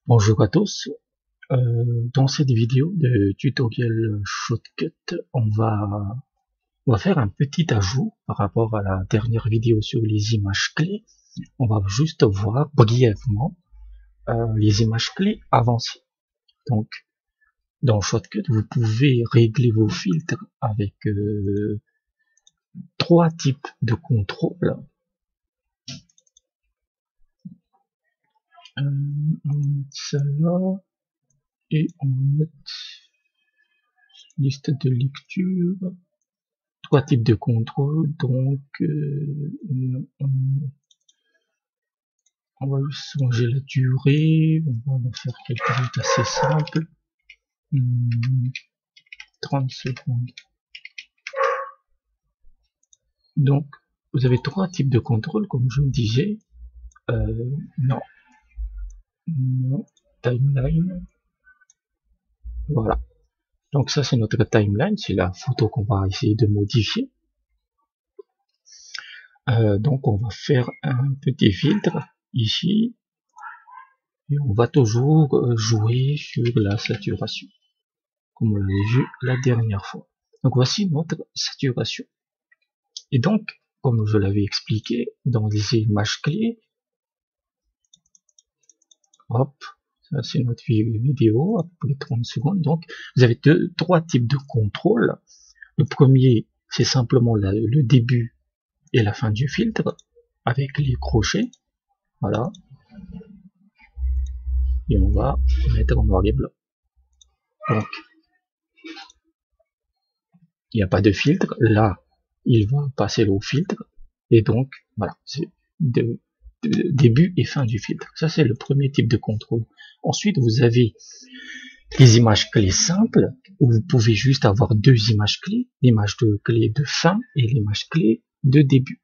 Bonjour à tous, dans cette vidéo de tutoriel Shotcut, on va faire un petit ajout par rapport à la dernière vidéo sur les images clés. On va juste voir brièvement les images clés avancées. Donc, dans Shotcut, vous pouvez régler vos filtres avec trois types de contrôle. On va mettre ça là et on va mettre liste de lecture. Trois types de contrôle, donc on va juste changer la durée, on va faire quelque chose d'assez simple. 30 secondes. Donc, vous avez trois types de contrôle, comme je le disais. Non, timeline. Voilà. Donc ça, c'est notre timeline, c'est la photo qu'on va essayer de modifier. Donc on va faire un petit filtre ici. Et on va toujours jouer sur la saturation, comme on l'avait vu la dernière fois. Donc voici notre saturation. Et donc, comme je l'avais expliqué dans les images clés, hop, ça c'est notre vidéo, à peu près 30 secondes. Donc, vous avez trois types de contrôle. Le premier, c'est simplement le début et la fin du filtre, avec les crochets. Voilà. Et on va mettre en noir et blanc. Donc, il n'y a pas de filtre. Là, il va passer au filtre. Et donc, voilà, c'est début et fin du filtre. Ça, c'est le premier type de contrôle. Ensuite, vous avez les images clés simples, où vous pouvez juste avoir deux images clés, l'image de clé de fin et l'image clé de début.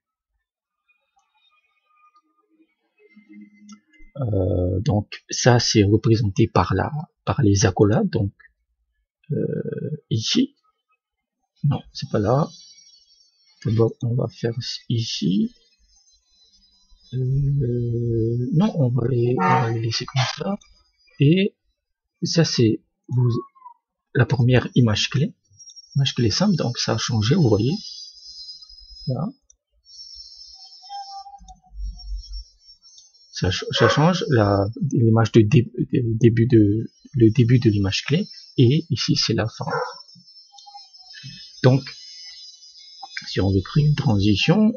Donc, ça, c'est représenté par les accolades. Donc, ici, non, c'est pas là. D'abord, on va faire ici. Non, on va les laisser comme ça. Et ça, c'est la première image clé simple. Donc, ça a changé, vous voyez. Là. Ça change l'image de début de l'image clé. Et ici, c'est la fin. Donc, si on veut créer une transition,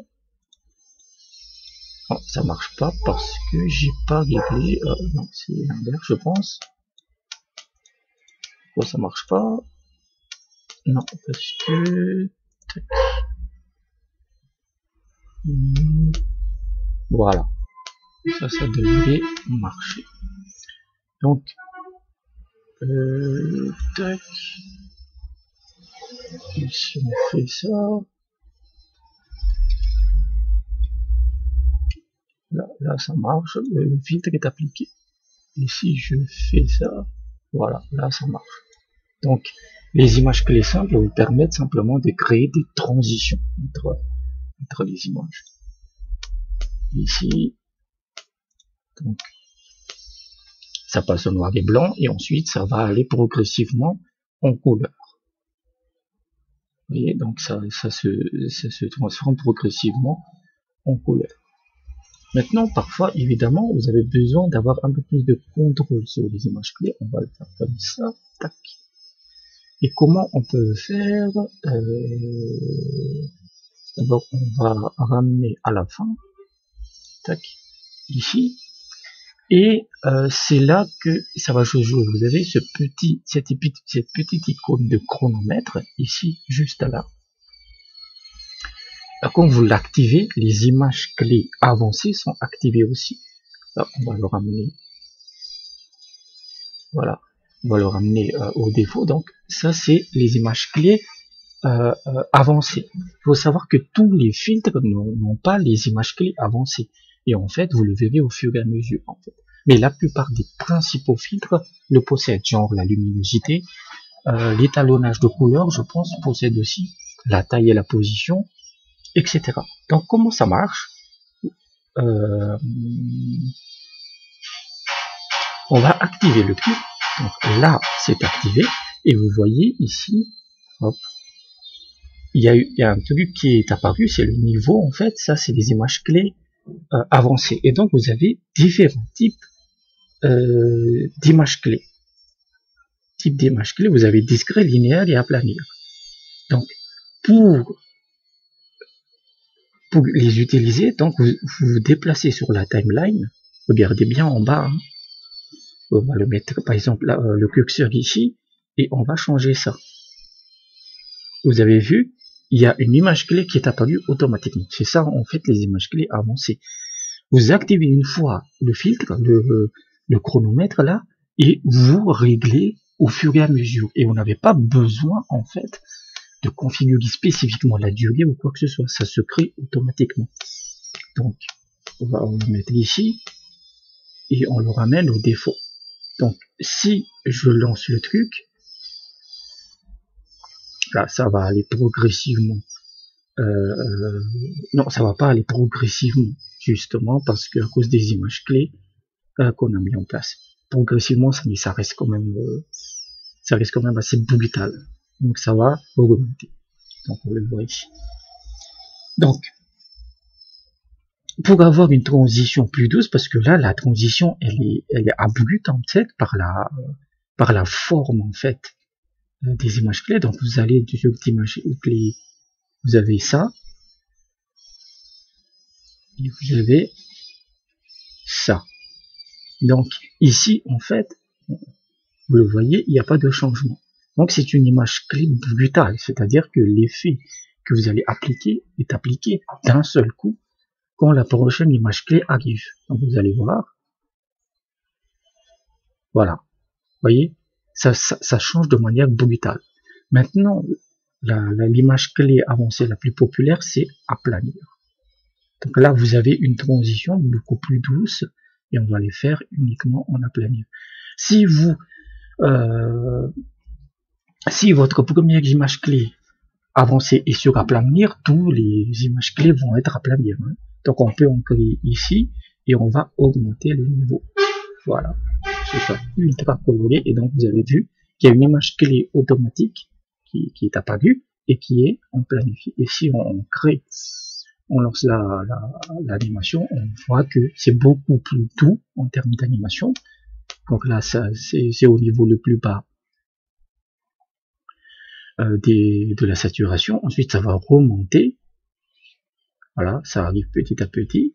oh, ça marche pas parce que j'ai pas réglé. Non, c'est l'inverse, je pense. Pourquoi ça marche pas? Non, parce que voilà, ça devrait marcher. Donc, tac. Si on fait ça, là ça marche, le filtre est appliqué. Et si je fais ça, voilà, là ça marche. Donc, les images clés simples vous permettent simplement de créer des transitions entre les images. Ici, donc, ça passe au noir et blanc et ensuite ça va aller progressivement en couleur. Vous voyez, donc ça se transforme progressivement en couleur. Maintenant, parfois, évidemment, vous avez besoin d'avoir un peu plus de contrôle sur les images clés. On va le faire comme ça. Tac. Et comment on peut le faire? D'abord, on va ramener à la fin. Tac. Ici. Et c'est là que ça va se jouer. Vous avez cette petite icône de chronomètre ici, juste là. Quand vous l'activez, les images clés avancées sont activées aussi. Là, on va le ramener. Voilà, on va le ramener au défaut. Donc ça, c'est les images clés avancées. Il faut savoir que tous les filtres n'ont pas les images clés avancées. Et en fait, vous le verrez au fur et à mesure. En fait. Mais la plupart des principaux filtres le possèdent, genre la luminosité, l'étalonnage de couleur, je pense, possède aussi la taille et la position, etc. Donc comment ça marche? on va activer le truc. Donc là, c'est activé. Et vous voyez ici, hop, il y a un truc qui est apparu, c'est le niveau, en fait. Ça, c'est des images clés avancées. Et donc, vous avez différents types d'images clés. Type d'images clés, vous avez discret, linéaire et aplanir. Donc, pour les utiliser, donc vous vous déplacez sur la timeline. Regardez bien en bas. Hein. On va le mettre, par exemple, là, le curseur ici, et on va changer ça. Vous avez vu, il y a une image clé qui est apparue automatiquement. C'est ça, en fait, les images clés avancées. Vous activez une fois le filtre, le chronomètre là, et vous réglez au fur et à mesure. Et vous n'avez pas besoin, en fait, de configurer spécifiquement la durée ou quoi que ce soit. Ça se crée automatiquement. Donc, on va le mettre ici, et on le ramène au défaut. Donc, si je lance le truc, là, ça va aller progressivement. Non, ça va pas aller progressivement, justement, parce que à cause des images clés qu'on a mis en place. Progressivement, ça reste quand même assez brutal. Donc, ça va augmenter. Donc, on le voit ici. Donc, pour avoir une transition plus douce, parce que là, la transition, elle est abrupte, en fait, par la forme, en fait, des images clés. Donc, vous allez sur l'image clé, vous avez ça, et vous avez ça. Donc, ici, en fait, vous le voyez, il n'y a pas de changement. Donc, c'est une image clé brutale, c'est-à-dire que l'effet que vous allez appliquer est appliqué d'un seul coup quand la prochaine image clé arrive. Donc, vous allez voir. Voilà. Vous voyez, ça change de manière brutale. Maintenant, l'image clé avancée la plus populaire, c'est aplanir. Donc là, vous avez une transition beaucoup plus douce et on va les faire uniquement en aplanir. Si votre première image clé avancée est sur aplanir, tous les images clés vont être aplanir. Hein. Donc on peut en créer ici et on va augmenter le niveau. Voilà, c'est ça, ultra coloré. Et donc vous avez vu qu'il y a une image clé automatique qui est apparue et qui est en planifié. Et si on crée, on lance l'animation, on voit que c'est beaucoup plus doux en termes d'animation. Donc là, c'est au niveau le plus bas de la saturation. Ensuite, ça va remonter. Voilà, ça arrive petit à petit.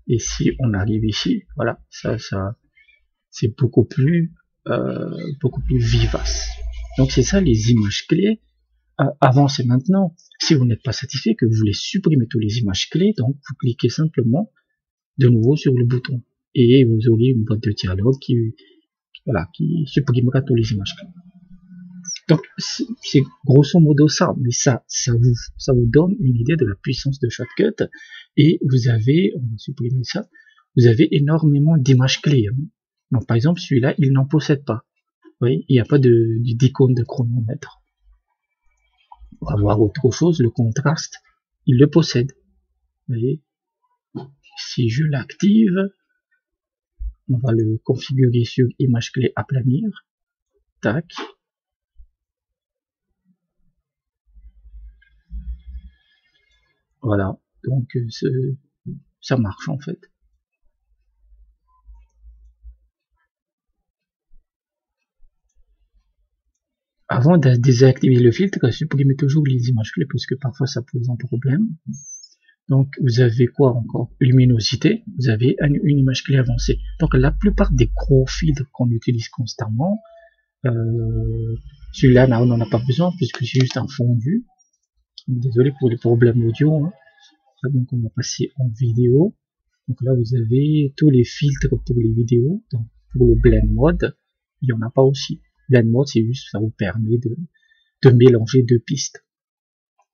Et si on arrive ici, voilà, ça c'est beaucoup plus vivace. Donc c'est ça les images clés. Avancez maintenant. Si vous n'êtes pas satisfait, que vous voulez supprimer toutes les images clés, donc vous cliquez simplement de nouveau sur le bouton et vous aurez une boîte de dialogue qui supprimera toutes les images clés. Donc c'est grosso modo ça, mais ça vous donne une idée de la puissance de Shotcut. Et vous avez, on va supprimer ça, vous avez énormément d'images clés. Hein. Donc par exemple celui-là, il n'en possède pas. Vous voyez, il n'y a pas d'icône de chronomètre. On va voir autre chose, le contraste, il le possède. Vous voyez, si je l'active, on va le configurer sur image clé aplanir. Tac. Voilà, donc ça marche en fait. Avant de désactiver le filtre, supprimez toujours les images clés parce que parfois ça pose un problème. Donc vous avez quoi encore? Luminosité, vous avez une image clé avancée. Donc la plupart des gros filtres qu'on utilise constamment, celui-là on n'en a pas besoin puisque c'est juste un fondu. Désolé pour les problèmes audio. Hein. Donc on va passer en vidéo. Donc là vous avez tous les filtres pour les vidéos. Donc pour le blend mode, il n'y en a pas aussi. Blend mode c'est juste ça vous permet de mélanger deux pistes.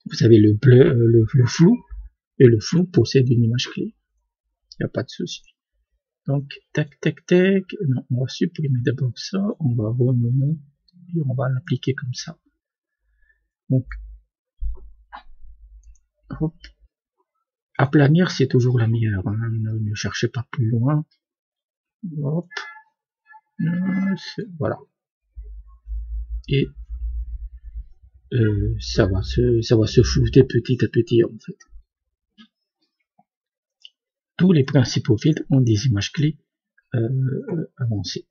Vous avez le bleu, le flou, et le flou possède une image clé. Il n'y a pas de souci. Donc tac tac tac. Non, on va supprimer d'abord ça. On va remonter et on va l'appliquer comme ça. Donc hop. Aplanir, c'est toujours la meilleure. Hein. Ne cherchez pas plus loin. Hop. Voilà. Et ça va se flouter petit à petit en fait. Tous les principaux filtres ont des images clés avancées.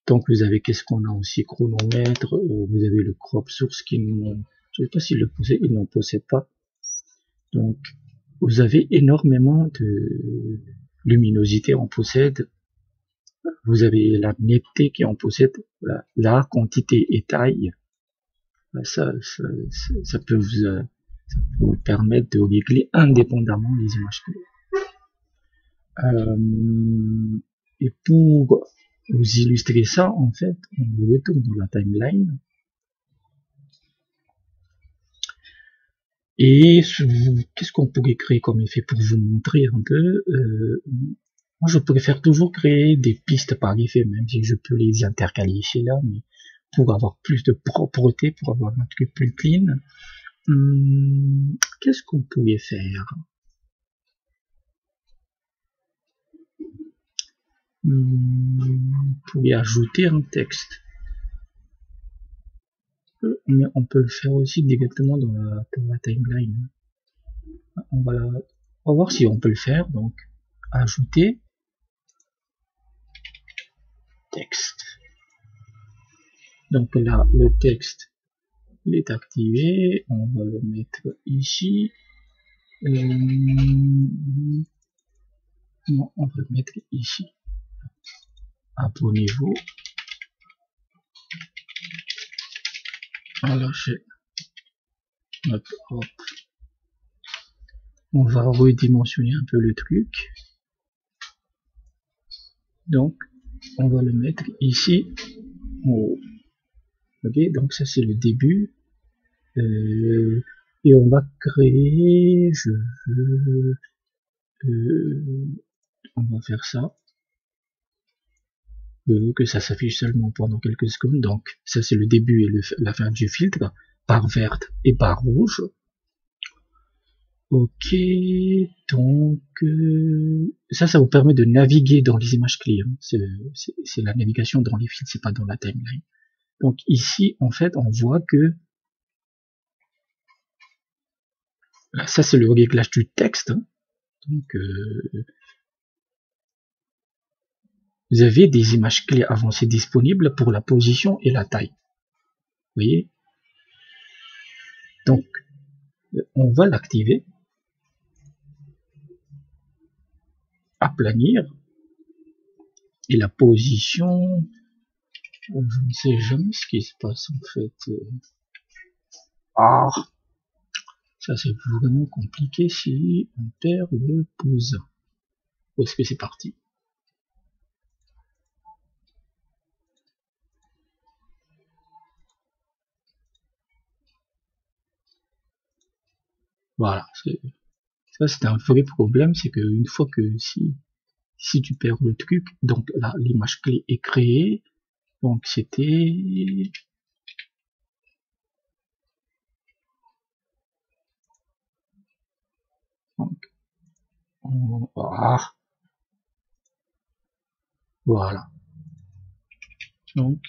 Donc vous avez qu'est-ce qu'on a aussi, chronomètre, vous avez le crop source qui je sais pas s'il le possède, il n'en possède pas. Donc vous avez énormément de luminosité en possède. Vous avez la netteté qui en possède, la quantité et taille. Ça peut vous permettre de régler indépendamment les images clés. Et pour vous illustrer ça, en fait, on vous retourne dans la timeline. Et qu'est-ce qu'on pourrait créer comme effet pour vous montrer un peu moi, je préfère toujours créer des pistes par effet, même si je peux les intercaler ici là, mais pour avoir plus de propreté, pour avoir un truc plus clean. Qu'est-ce qu'on pourrait faire? On pourrait ajouter un texte. Mais on peut le faire aussi directement dans la timeline. On va voir si on peut le faire. Donc, ajouter texte. Donc là, le texte il est activé. On va le mettre ici. Non, on va le mettre ici. Abonnez-vous. Alors, hop. On va redimensionner un peu le truc. Donc, on va le mettre ici en haut. Ok, donc ça c'est le début. Et on va créer, on va faire ça. Que ça s'affiche seulement pendant quelques secondes. Donc, ça c'est le début et la fin du filtre, barre verte et barre rouge. Ok, donc ça vous permet de naviguer dans les images clés. Hein. C'est la navigation dans les fils, c'est pas dans la timeline. Donc ici, en fait, on voit que ça c'est le réglage du texte. Hein. Donc vous avez des images clés avancées disponibles pour la position et la taille. Vous voyez? Donc on va l'activer. Aplanir. Et la position, je ne sais jamais ce qui se passe en fait. Ça c'est vraiment compliqué si on perd le pouce. Où est-ce que c'est parti? Voilà, ça c'est un vrai problème, c'est qu'une fois que si tu perds le truc, donc là l'image clé est créée, donc c'était voilà. Donc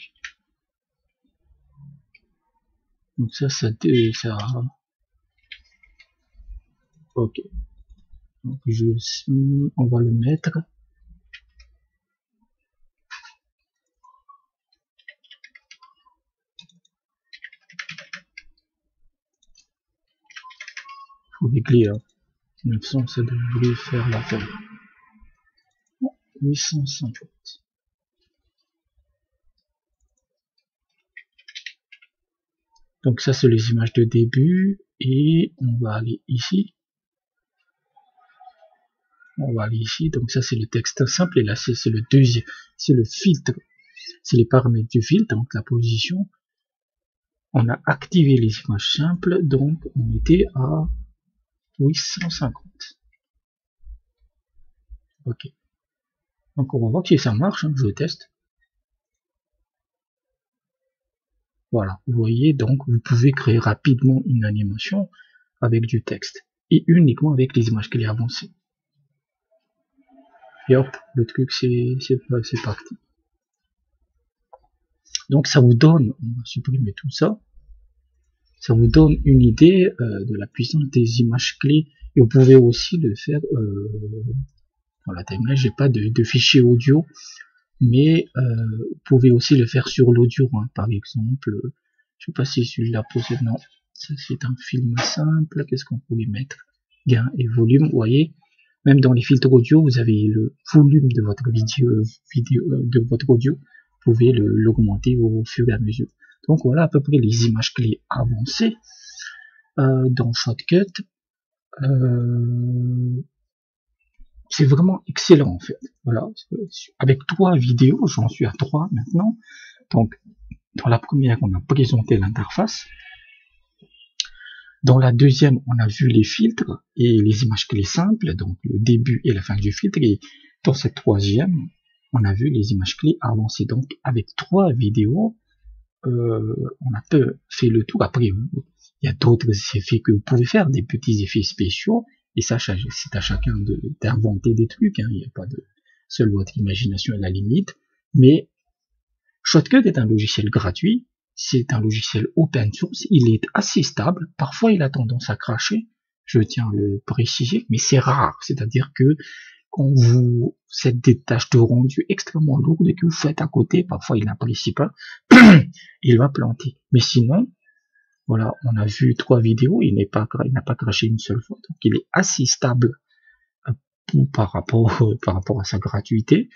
ça ok. Donc on va le mettre. Faut régler 900, ça devrait faire l'affaire. 850. Donc ça c'est les images de début et on va aller ici. Donc ça c'est le texte simple et là c'est le deuxième, c'est le filtre, c'est les paramètres du filtre, donc la position. On a activé les images simples, donc on était à 850. Ok. Donc on va voir si ça marche, hein, je teste. Voilà, vous voyez, donc vous pouvez créer rapidement une animation avec du texte et uniquement avec les images clés avancées. et hop, le truc c'est parti. Donc ça vous donne, on va supprimer tout ça, ça vous donne une idée de la puissance des images clés, et vous pouvez aussi le faire dans la timeline. J'ai pas de fichier audio, mais vous pouvez aussi le faire sur l'audio, hein. Par exemple, je sais pas si celui-là possède, non, ça c'est un film simple. Qu'est-ce qu'on pourrait mettre? Gain et volume, vous voyez, même dans les filtres audio, vous avez le volume de votre vidéo de votre audio, vous pouvez l'augmenter au fur et à mesure. Donc voilà à peu près les images clés avancées dans Shotcut. C'est vraiment excellent en fait. Voilà, avec 3 vidéos, j'en suis à 3 maintenant. Donc dans la première, on a présenté l'interface. Dans la deuxième, on a vu les filtres et les images clés simples, donc le début et la fin du filtre. Et dans cette troisième, on a vu les images clés avancées. Donc avec 3 vidéos, on a fait le tour. Après, il y a d'autres effets que vous pouvez faire, des petits effets spéciaux. Et ça, c'est à chacun d'inventer des trucs. Hein. Il n'y a pas de seule votre imagination est la limite. Mais Shotcut est un logiciel gratuit. C'est un logiciel open source, il est assez stable, parfois il a tendance à cracher, je tiens à le préciser, mais c'est rare, c'est-à-dire que quand vous faites des tâches de rendu extrêmement lourdes et que vous faites à côté, parfois il n'apprécie pas, il va planter. Mais sinon, voilà, on a vu 3 vidéos, il n'a pas craché une seule fois, donc il est assez stable par rapport à sa gratuité.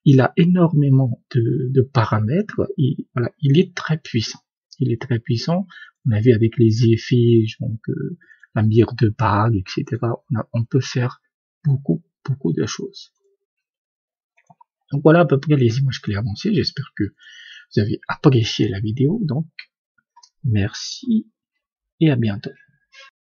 Il a énormément de paramètres, et voilà, il est très puissant. Il est très puissant. On a vu avec les effets, donc la mire de bague, etc. On peut faire beaucoup de choses. Donc voilà à peu près les images clés avancées. J'espère que vous avez apprécié la vidéo. Donc merci et à bientôt.